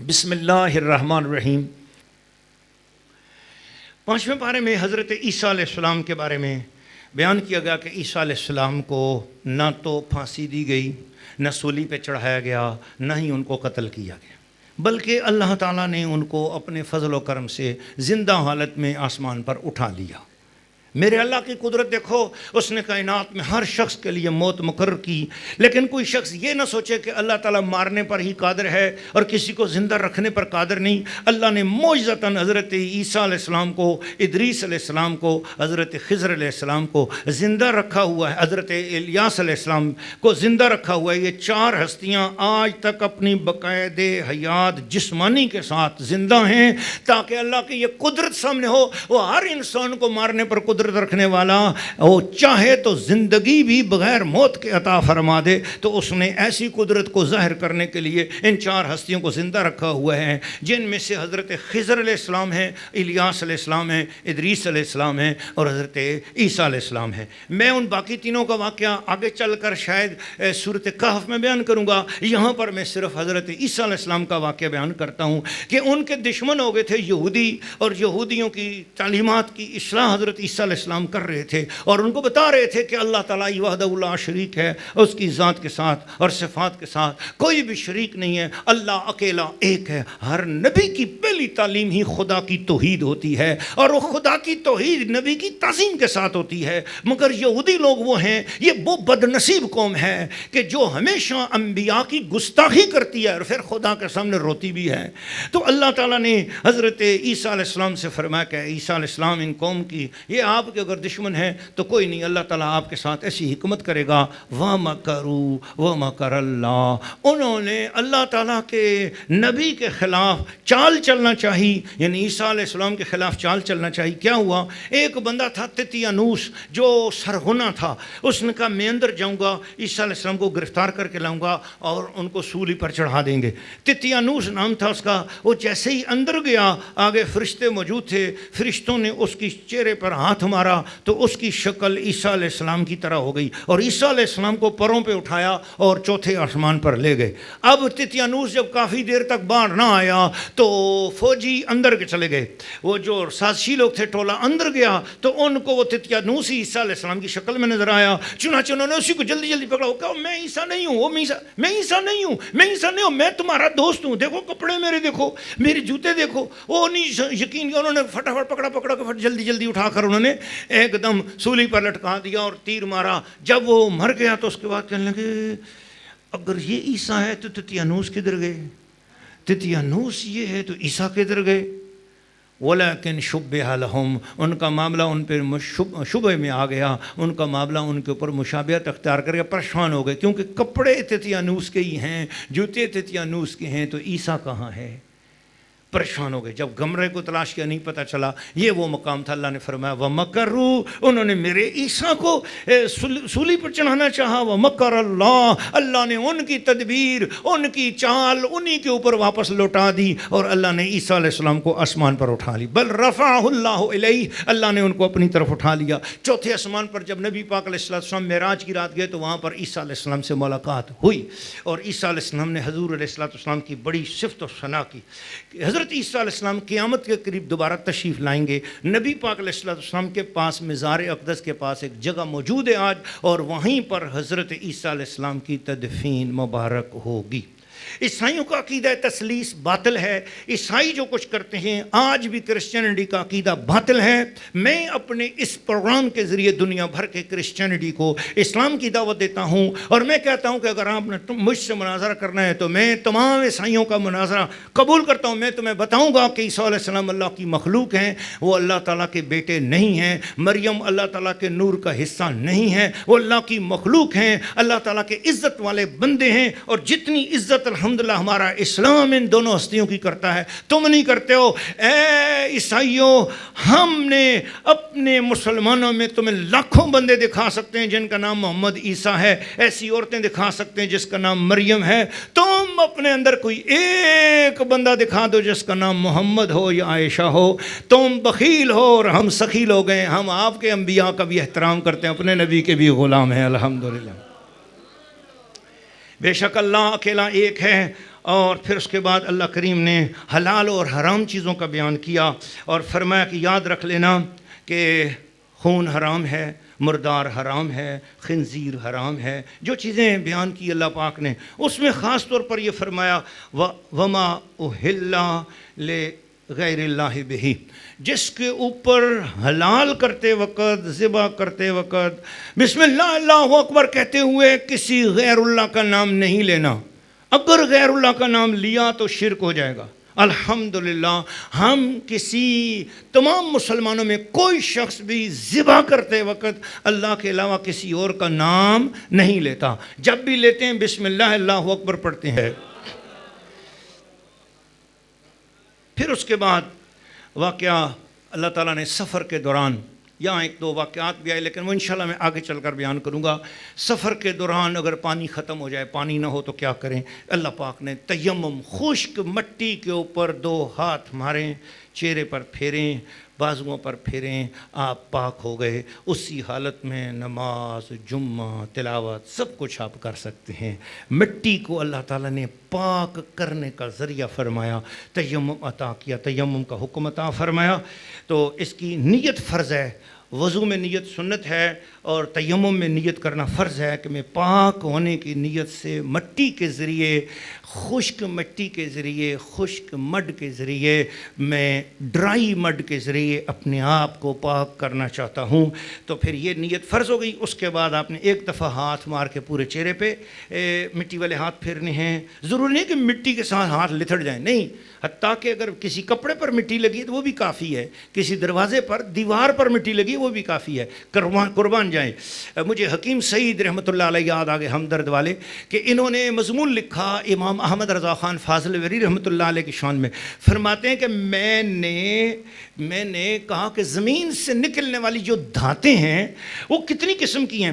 بسم اللہ الرحمن الرحیم۔ 5ویں پارے میں حضرت عیسیٰ علیہ السلام کے بارے میں بیان کیا گیا کہ عیسیٰ علیہ السلام کو نہ تو پھانسی دی گئی، نہ سولی پہ چڑھایا گیا، نہ ہی ان کو قتل کیا گیا، بلکہ اللہ تعالیٰ نے ان کو اپنے فضل و کرم سے زندہ حالت میں آسمان پر اٹھا لیا۔ میرے اللہ کی قدرت دیکھو، اس نے کائنات میں ہر شخص کے لیے موت مقرر کی، لیکن کوئی شخص یہ نہ سوچے کہ اللہ تعالیٰ مارنے پر ہی قادر ہے اور کسی کو زندہ رکھنے پر قادر نہیں۔ اللہ نے معجزتاً حضرت عیسیٰ علیہ السلام کو، ادریس علیہ السلام کو، حضرت خضر علیہ السلام کو زندہ رکھا ہوا ہے، حضرت الیاس علیہ السلام کو زندہ رکھا ہوا ہے۔ یہ 4 ہستیاں آج تک اپنی باقاعد حیات جسمانی کے ساتھ زندہ ہیں، تاکہ اللہ کی یہ قدرت سامنے ہو۔ وہ ہر انسان کو مارنے پر قدرت رکھنے والا، وہ چاہے تو زندگی بھی بغیر موت کے عطا فرما دے، تو اس نے ایسی قدرت کو ظاہر کرنے کے لیے ان 4 ہستیوں کو زندہ رکھا ہوا ہے، جن میں سے حضرت خضر علیہ السلام ہیں، الیاس علیہ السلام ہیں، ادریس علیہ السلام ہیں اور حضرت عیسیٰ علیہ السلام ہیں۔ میں ان باقی تینوں کا واقعہ آگے چل کر شاید سورۃ کہف میں بیان کروں گا، یہاں پر میں صرف حضرت عیسیٰ علیہ السلام کا واقعہ بیان کرتا ہوں کہ ان کے دشمن ہو گئے تھے یہودی، اور یہودیوں کی تعلیمات کی اصلاح حضرت عیسیٰ علیہ السلام کر رہے تھے، اور ان کو بتا رہے تھے کہ اللہ تعالیٰ وحدہ لا شریک ہے، اس کی ذات کے ساتھ اور صفات کے ساتھ کوئی بھی شریک نہیں ہے، اللہ اکیلا ایک ہے۔ ہر نبی کی پہلی تعلیم ہی خدا کی توحید ہوتی ہے، اور وہ خدا کی توحید نبی کی تعظیم کے ساتھ ہوتی ہے۔ مگر یہودی لوگ وہ ہیں، یہ وہ بد نصیب قوم ہے کہ جو ہمیشہ انبیاء کی گستاخی کرتی ہے اور پھر خدا کے سامنے روتی بھی ہے۔ تو اللہ تعالیٰ نے حضرت عیسیٰ علیہ السلام سے فرمایا کہ عیسیٰ علیہ السلام ان قوم کی، یہ آپ کے اگر دشمن ہیں تو کوئی نہیں، اللہ تعالیٰ آپ کے ساتھ ایسی حکمت کرے گا۔ وَمَكَرُوا وَمَكَرَ اللَّهُ، انہوں نے اللہ تعالیٰ کے نبی کے خلاف چال چلنا چاہی، یعنی عیسیٰ علیہ السلام کے خلاف چال چلنا چاہی۔ کیا ہوا؟ ایک بندہ تھا تتیانوس، جو سرغنہ تھا، اس نے کہا میں اندر جاؤں گا، عیسیٰ علیہ السلام کو گرفتار کر کے لاؤں گا اور ان کو سولی پر چڑھا دیں گے۔ تتیانوس نام تھا اس کا۔ وہ جیسے ہی اندر گیا، آگے فرشتے موجود تھے، فرشتوں نے اس کی چہرے پر ہاتھ مارا تو اس کی شکل عیسیٰ علیہ السلام کی طرح ہو گئی، اور عیسیٰ علیہ السلام کو پروں پہ اٹھایا اور 4تھے آسمان پر لے گئے۔ اب تتیانوس جب کافی دیر تک باہر نہ آیا تو فوجی اندر کے چلے گئے، وہ جو سازشی لوگ تھے ٹولہ اندر گیا تو ان کو وہ تتیانوس ہی عیسیٰ علیہ السلام کی شکل میں نظر آیا، چنانچہ انہوں نے اسی کو جلدی جلدی پکڑا، کہا میں عیسیٰ نہیں ہوں، میں عیسیٰ نہیں ہوں، میں تمہارا دوست ہوں، دیکھو کپڑے میرے دیکھو، میرے جوتے دیکھو۔ وہ نہیں یقین کیا، انہوں نے فٹافٹ پکڑا کے جلدی جلدی اٹھا کر انہوں نے ایک دم سولی پر لٹکا دیا اور تیر مارا۔ جب وہ مر گیا تو اس کے بعد کہنے لگے اگر یہ عیسیٰ ہے تو تتیانوس کدھر گئے، تتیانوس یہ ہے تو عیسیٰ کدھر گئے؟ وَلَكِنْ شُبِّهَ لَهُمْ، ان کا معاملہ ان پہ شبہ میں آ گیا، ان کا معاملہ ان کے اوپر مشابہت اختیار کر گیا، پریشان ہو گئے، کیونکہ کپڑے تتیانوس کے ہی ہیں، جوتے تتیانوس کے ہیں، تو عیسیٰ کہاں ہے؟ پریشان ہو گئے۔ جب گمرے کو تلاش کیا نہیں پتہ چلا، یہ وہ مقام تھا۔ اللہ نے فرمایا وَمَكَرُوا، انہوں نے میرے عیسیٰ کو سولی پر چڑھانا چاہا، وَمَكَرَ اللَّهُ، اللہ نے ان کی تدبیر، ان کی چال انہی کے اوپر واپس لوٹا دی، اور اللہ نے عیسیٰ علیہ السلام کو آسمان پر اٹھا لی۔ بل رفعہ اللہ الیہ، اللہ نے ان کو اپنی طرف اٹھا لیا۔ 4تھے آسمان پر جب نبی پاک علیہ السلام معراج کی رات گئے تو وہاں پر عیسیٰ علیہ السلام سے ملاقات ہوئی، اور عیسیٰ علیہ السلام نے حضور علیہ السلام کی بڑی صفت و ثنا کی۔ حضرت عیسیٰ علیہ السلام قیامت کے قریب دوبارہ تشریف لائیں گے۔ نبی پاک علیہ السلام کے پاس مزار اقدس کے پاس ایک جگہ موجود ہے آج، اور وہیں پر حضرت عیسیٰ علیہ السلام کی تدفین مبارک ہوگی۔ عیسائیوں کا عقیدہ تثلیث باطل ہے، عیسائی جو کچھ کرتے ہیں آج بھی کرسچینٹی کا عقیدہ باطل ہے۔ میں اپنے اس پروگرام کے ذریعے دنیا بھر کے کرسچینٹی کو اسلام کی دعوت دیتا ہوں، اور میں کہتا ہوں کہ اگر آپ نے مجھ سے مناظرہ کرنا ہے تو میں تمام عیسائیوں کا مناظرہ قبول کرتا ہوں۔ میں تمہیں بتاؤں گا کہ عیسیٰ علیہ السلام اللہ کی مخلوق ہیں، وہ اللہ تعالیٰ کے بیٹے نہیں ہیں، مریم اللہ تعالیٰ کے نور کا حصہ نہیں ہے، وہ اللہ کی مخلوق ہیں، اللہ تعالیٰ کے عزت والے بندے ہیں، اور جتنی عزت الحمدللہ ہمارا اسلام ان دونوں ہستیوں کی کرتا ہے تم نہیں کرتے ہو۔ اے عیسائیوں، ہم نے اپنے مسلمانوں میں تمہیں لاکھوں بندے دکھا سکتے ہیں جن کا نام محمد عیسیٰ ہے، ایسی عورتیں دکھا سکتے ہیں جس کا نام مریم ہے، تم اپنے اندر کوئی ایک بندہ دکھا دو جس کا نام محمد ہو یا عائشہ ہو۔ تم بخیل ہو اور ہم سخی لوگ ہیں، ہم آپ کے انبیاء کا بھی احترام کرتے ہیں، اپنے نبی کے بھی غلام ہیں، الحمدللہ۔ بے شک اللہ اکیلا ایک ہے، اور پھر اس کے بعد اللہ کریم نے حلال اور حرام چیزوں کا بیان کیا اور فرمایا کہ یاد رکھ لینا کہ خون حرام ہے، مردار حرام ہے، خنزیر حرام ہے. جو چیزیں بیان کی اللہ پاک نے، اس میں خاص طور پر یہ فرمایا وما اہل لغیر اللہ بہ، جس کے اوپر حلال کرتے وقت، ذبح کرتے وقت بسم اللہ اللہ اکبر کہتے ہوئے کسی غیر اللہ کا نام نہیں لینا. اگر غیر اللہ کا نام لیا تو شرک ہو جائے گا. الحمدللہ ہم کسی تمام مسلمانوں میں کوئی شخص بھی ذبح کرتے وقت اللہ کے علاوہ کسی اور کا نام نہیں لیتا. جب بھی لیتے ہیں بسم اللہ اللہ اکبر پڑھتے ہیں. پھر اس کے بعد واقعہ اللہ تعالیٰ نے سفر کے دوران، یہاں ایک دو واقعات بھی آئے لیکن وہ انشاءاللہ میں آگے چل کر بیان کروں گا. سفر کے دوران اگر پانی ختم ہو جائے، پانی نہ ہو تو کیا کریں؟ اللہ پاک نے تیمم، خشک مٹی کے اوپر 2 ہاتھ ماریں، چہرے پر پھیریں، بازوؤں پر پھیریں، آپ پاک ہو گئے. اسی حالت میں نماز، جمعہ، تلاوت سب کچھ آپ کر سکتے ہیں. مٹی کو اللہ تعالیٰ نے پاک کرنے کا ذریعہ فرمایا، تیمم عطا کیا، تیمم کا حکم عطا فرمایا. تو اس کی نیت فرض ہے. وضو میں نیت سنت ہے اور تیمم میں نیت کرنا فرض ہے کہ میں پاک ہونے کی نیت سے مٹی کے ذریعے، خشک مٹی کے ذریعے، خشک مڈ کے ذریعے، میں ڈرائی مڈ کے ذریعے اپنے آپ کو پاک کرنا چاہتا ہوں. تو پھر یہ نیت فرض ہو گئی. اس کے بعد آپ نے ایک دفعہ ہاتھ مار کے پورے چہرے پہ مٹی والے ہاتھ پھیرنے ہیں. ضروری نہیں کہ مٹی کے ساتھ ہاتھ لتھڑ جائیں، نہیں، حتیٰ کہ اگر کسی کپڑے پر مٹی لگی تو وہ بھی کافی ہے، کسی دروازے پر، دیوار پر مٹی لگی وہ بھی کافی ہے. قربان جائیں. مجھے حکیم سعید رحمۃ اللہ علیہ یاد آگے، ہمدرد والے، کہ انہوں نے مضمون لکھا امام احمد رضا خان فاضل وری رحمۃ اللہ علیہ کی شان میں. فرماتے ہیں کہ میں نے کہا کہ زمین سے نکلنے والی جو دھاتیں ہیں وہ کتنی قسم کی ہیں.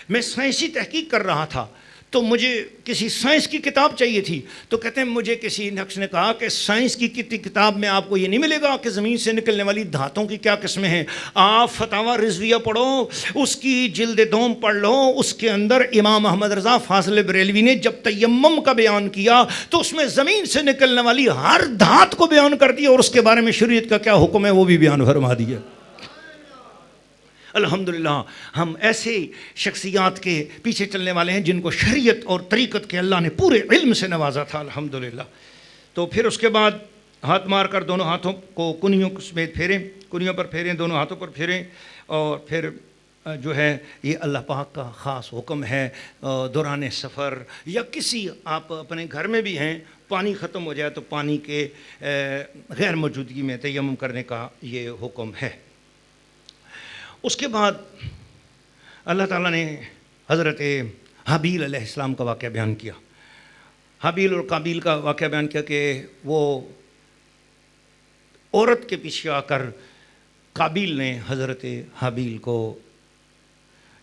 میں سائنسی تحقیق کر رہا تھا تو مجھے کسی سائنس کی کتاب چاہیے تھی. تو کہتے ہیں مجھے کسی شخص نے کہا کہ سائنس کی کتاب میں آپ کو یہ نہیں ملے گا کہ زمین سے نکلنے والی دھاتوں کی کیا قسمیں ہیں. آپ فتاوی رضویہ پڑھو، اس کی جلد دوم پڑھ لو. اس کے اندر امام احمد رضا فاضل بریلوی نے جب تیمم کا بیان کیا تو اس میں زمین سے نکلنے والی ہر دھات کو بیان کر دیا اور اس کے بارے میں شریعت کا کیا حکم ہے وہ بھی بیان فرما دیا. الحمدللہ ہم ایسے شخصیات کے پیچھے چلنے والے ہیں جن کو شریعت اور طریقت کے اللہ نے پورے علم سے نوازا تھا. الحمدللہ. تو پھر اس کے بعد ہاتھ مار کر دونوں ہاتھوں کو کنیوں سمیت پھیریں، کنیوں پر پھیریں، دونوں ہاتھوں پر پھیریں. اور پھر جو ہے یہ اللہ پاک کا خاص حکم ہے دوران سفر یا کسی آپ اپنے گھر میں بھی ہیں، پانی ختم ہو جائے تو پانی کے غیر موجودگی میں تیمم کرنے کا یہ حکم ہے. اس کے بعد اللہ تعالیٰ نے حضرت حابیل علیہ السلام کا واقعہ بیان کیا. حابیل اور قابیل کا واقعہ بیان کیا کہ وہ عورت کے پیچھے آ کر قابیل نے حضرت حابیل کو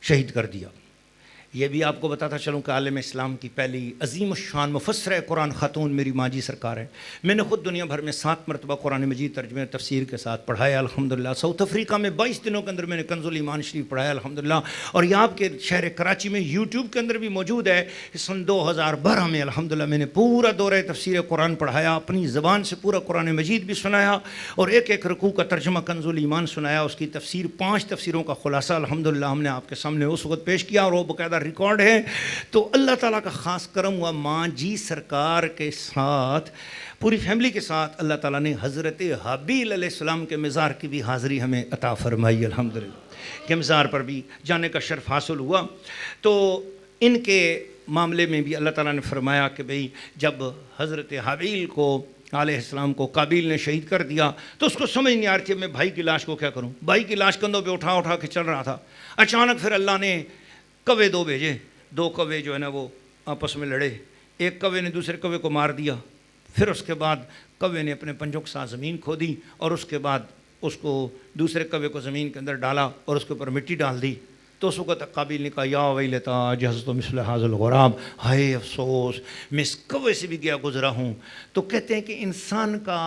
شہید کر دیا. یہ بھی آپ کو بتاتا چلوں کہ عالم اسلام کی پہلی عظیم الشان مفسرہ قرآن خاتون میری ماں جی سرکار ہے. میں نے خود دنیا بھر میں 7 مرتبہ قرآن مجید ترجمہ تفسیر کے ساتھ پڑھایا الحمدللہ. ساؤتھ افریقہ میں 22 دنوں کے اندر میں نے کنز الایمان شریف پڑھایا الحمدللہ. اور یہ آپ کے شہر کراچی میں یوٹیوب کے اندر بھی موجود ہے. سن 2012 میں الحمدللہ میں نے پورا دورہ تفسیر قرآن پڑھایا، اپنی زبان سے پورا قرآن مجید بھی سنایا اور ایک ایک رکوع کا ترجمہ کنز الایمان سنایا. اس کی تفسیر 5 تفسیروں کا خلاصہ الحمدللہ ہم نے آپ کے سامنے اس وقت پیش کیا اور وہ باقاعدہ ریکارڈ ہے. تو اللہ تعالیٰ کا خاص کرم ہوا ماں جی سرکار کے ساتھ، پوری فیملی کے ساتھ اللہ تعالیٰ نے حضرت حابیل علیہ السلام کے مزار کی بھی حاضری ہمیں عطا فرمائی الحمدللہ، کہ مزار پر بھی جانے کا شرف حاصل ہوا. تو ان کے معاملے میں بھی اللہ تعالیٰ نے فرمایا کہ بھئی جب حضرت حابیل کو علیہ السلام کو قابیل نے شہید کر دیا تو اس کو سمجھ نہیں آ رہی تھی میں بھائی کی لاش کو کیا کروں. بھائی کی لاش کندھوں پہ اٹھا کے چل رہا تھا. اچانک پھر اللہ نے کوے 2 بھیجے. 2 کوے جو ہے نا وہ آپس میں لڑے. ایک کوے نے دوسرے کوے کو مار دیا. پھر اس کے بعد کوے نے اپنے پنجوں کے ساتھ زمین کھودی اور اس کے بعد اس کو دوسرے کوے کو زمین کے اندر ڈالا اور اس کے اوپر مٹی ڈال دی. تو اس وقت قابیل نے کہا یا ویلتا جہزت مثل هذا الغراب، ہائے افسوس میں اس کوے سے بھی گیا گزرا ہوں. تو کہتے ہیں کہ انسان کا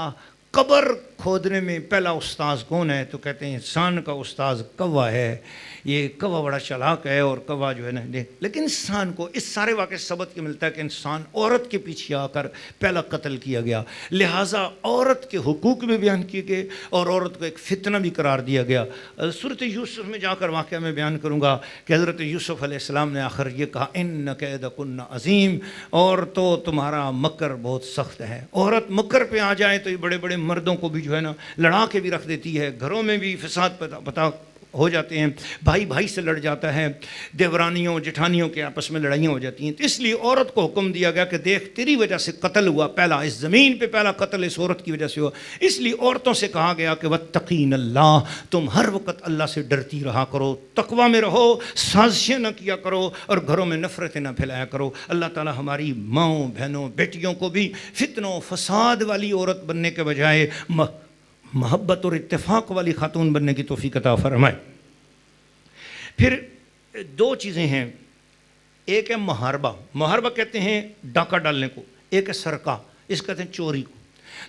قبر کھودنے میں پہلا استاذ کون ہے؟ تو کہتے ہیں انسان کا استاذ کوا ہے. یہ کوا بڑا چالاک ہے اور کوا جو ہے نا، لیکن انسان کو اس سارے واقعے سے سبق یہ ملتا ہے کہ انسان عورت کے پیچھے آ کر پہلا قتل کیا گیا، لہٰذا عورت کے حقوق بھی بیان کیے گئے اور عورت کو ایک فتنہ بھی قرار دیا گیا. سورۃ یوسف میں جا کر واقعہ میں بیان کروں گا کہ حضرت یوسف علیہ السلام نے آخر یہ کہا ان کیدکن عظیم، اور تو تمہارا مکر بہت سخت ہے. عورت مکر پہ آ جائے تو یہ بڑے بڑے مردوں کو بھی جو ہے نا لڑا کے بھی رکھ دیتی ہے، گھروں میں بھی فساد پتا ہو جاتے ہیں، بھائی بھائی سے لڑ جاتا ہے، دیورانیوں جٹھانیوں کے آپس میں لڑائیاں ہو جاتی ہیں. تو اس لیے عورت کو حکم دیا گیا کہ دیکھ تیری وجہ سے قتل ہوا، پہلا اس زمین پہ پہلا قتل اس عورت کی وجہ سے ہوا، اس لیے عورتوں سے کہا گیا کہ واتقین اللہ، تم ہر وقت اللہ سے ڈرتی رہا کرو، تقوی میں رہو، سازشیں نہ کیا کرو اور گھروں میں نفرتیں نہ پھیلایا کرو. اللہ تعالی ہماری ماؤں بہنوں بیٹیوں کو بھی فتنوں فساد والی عورت بننے کے بجائے محبت اور اتفاق والی خاتون بننے کی توفیق عطا فرمائے. پھر دو چیزیں ہیں، ایک ہے محاربہ، محاربہ کہتے ہیں ڈاکہ ڈالنے کو، ایک ہے سرقہ، اس کہتے ہیں چوری کو.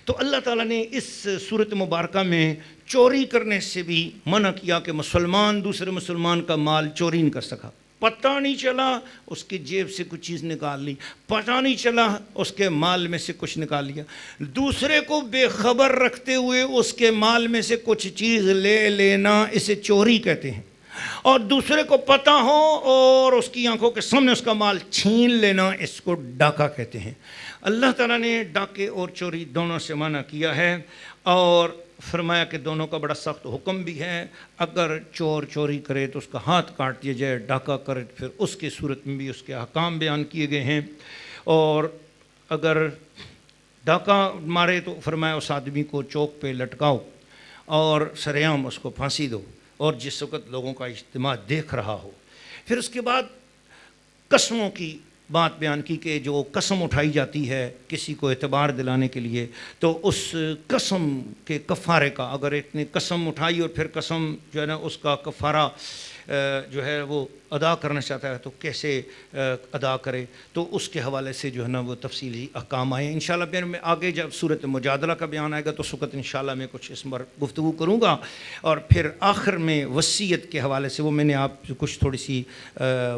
تو اللہ تعالیٰ نے اس صورت مبارکہ میں چوری کرنے سے بھی منع کیا کہ مسلمان دوسرے مسلمان کا مال چوری نہیں کر سکا. پتہ نہیں چلا اس کی جیب سے کچھ چیز نکال لی، پتہ نہیں چلا اس کے مال میں سے کچھ نکال لیا. دوسرے کو بے خبر رکھتے ہوئے اس کے مال میں سے کچھ چیز لے لینا، اسے چوری کہتے ہیں. اور دوسرے کو پتہ ہو اور اس کی آنکھوں کے سامنے اس کا مال چھین لینا، اس کو ڈاکہ کہتے ہیں. اللہ تعالیٰ نے ڈاکے اور چوری دونوں سے منع کیا ہے اور فرمایا کہ دونوں کا بڑا سخت حکم بھی ہے. اگر چور چوری کرے تو اس کا ہاتھ کاٹ دیا جائے، ڈاکہ کرے پھر اس کی صورت میں بھی اس کے احکام بیان کیے گئے ہیں. اور اگر ڈاکہ مارے تو فرمایا اس آدمی کو چوک پہ لٹکاؤ اور سریعام اس کو پھانسی دو، اور جس وقت لوگوں کا اجتماع دیکھ رہا ہو. پھر اس کے بعد قسموں کی بات بیان کی کہ جو قسم اٹھائی جاتی ہے کسی کو اعتبار دلانے کے لیے، تو اس قسم کے کفارے کا، اگر ایک نے قسم اٹھائی اور پھر قسم جو ہے نا اس کا کفارہ جو ہے وہ ادا کرنا چاہتا ہے تو کیسے ادا کرے، تو اس کے حوالے سے جو ہے نا وہ تفصیلی احکام آئے. انشاءاللہ پھر میں آگے جب صورت مجادلہ کا بیان آئے گا تو اس وقت انشاءاللہ میں کچھ اس پر گفتگو کروں گا. اور پھر آخر میں وصیت کے حوالے سے وہ میں نے آپ سے کچھ تھوڑی سی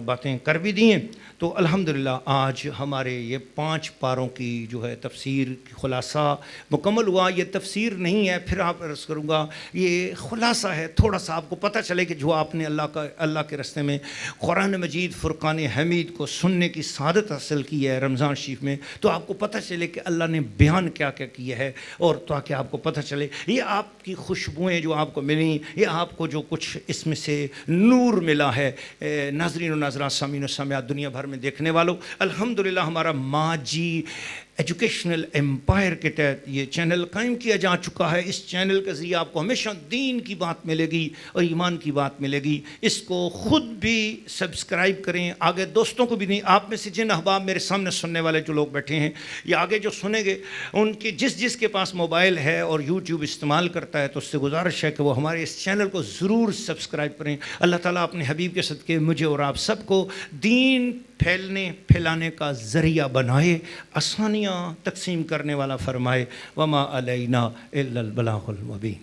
باتیں کر بھی دی ہیں. تو الحمدللہ آج ہمارے یہ 5 پاروں کی جو ہے تفسیر کی خلاصہ مکمل ہوا. یہ تفسیر نہیں ہے، پھر آپ عرض کروں گا یہ خلاصہ ہے، تھوڑا سا آپ کو پتہ چلے کہ جو آپ نے اللہ کے راستے میں قرآن مجید فرقان حمید کو سننے کی سعادت حاصل کی ہے رمضان شریف میں، تو آپ کو پتہ چلے کہ اللہ نے بیان کیا کیا کیا ہے، اور تاکہ آپ کو پتہ چلے یہ آپ کی خوشبوئیں جو آپ کو ملیں، یہ آپ کو جو کچھ اس میں سے نور ملا ہے. ناظرین و ناظرات، سامعین و سامعات، دنیا بھر میں دیکھنے والوں، الحمدللہ ہمارا ماجی ایجوکیشنل امپائر کے تحت یہ چینل قائم کیا جا چکا ہے. اس چینل کے ذریعے آپ کو ہمیشہ دین کی بات ملے گی اور ایمان کی بات ملے گی. اس کو خود بھی سبسکرائب کریں، آگے دوستوں کو بھی دیں. آپ میں سے جن احباب میرے سامنے سننے والے جو لوگ بیٹھے ہیں یا آگے جو سنیں گے، ان کے جس کے پاس موبائل ہے اور یوٹیوب استعمال کرتا ہے تو اس سے گزارش ہے کہ وہ ہمارے اس چینل کو ضرور سبسکرائب کریں. اللہ تعالیٰ اپنے حبیب کے صدقے مجھے اور آپ سب کو دین پھیلانے کا ذریعہ بنائے، آسانیاں تقسیم کرنے والا فرمائے. وما علینا الا البلاغ المبین.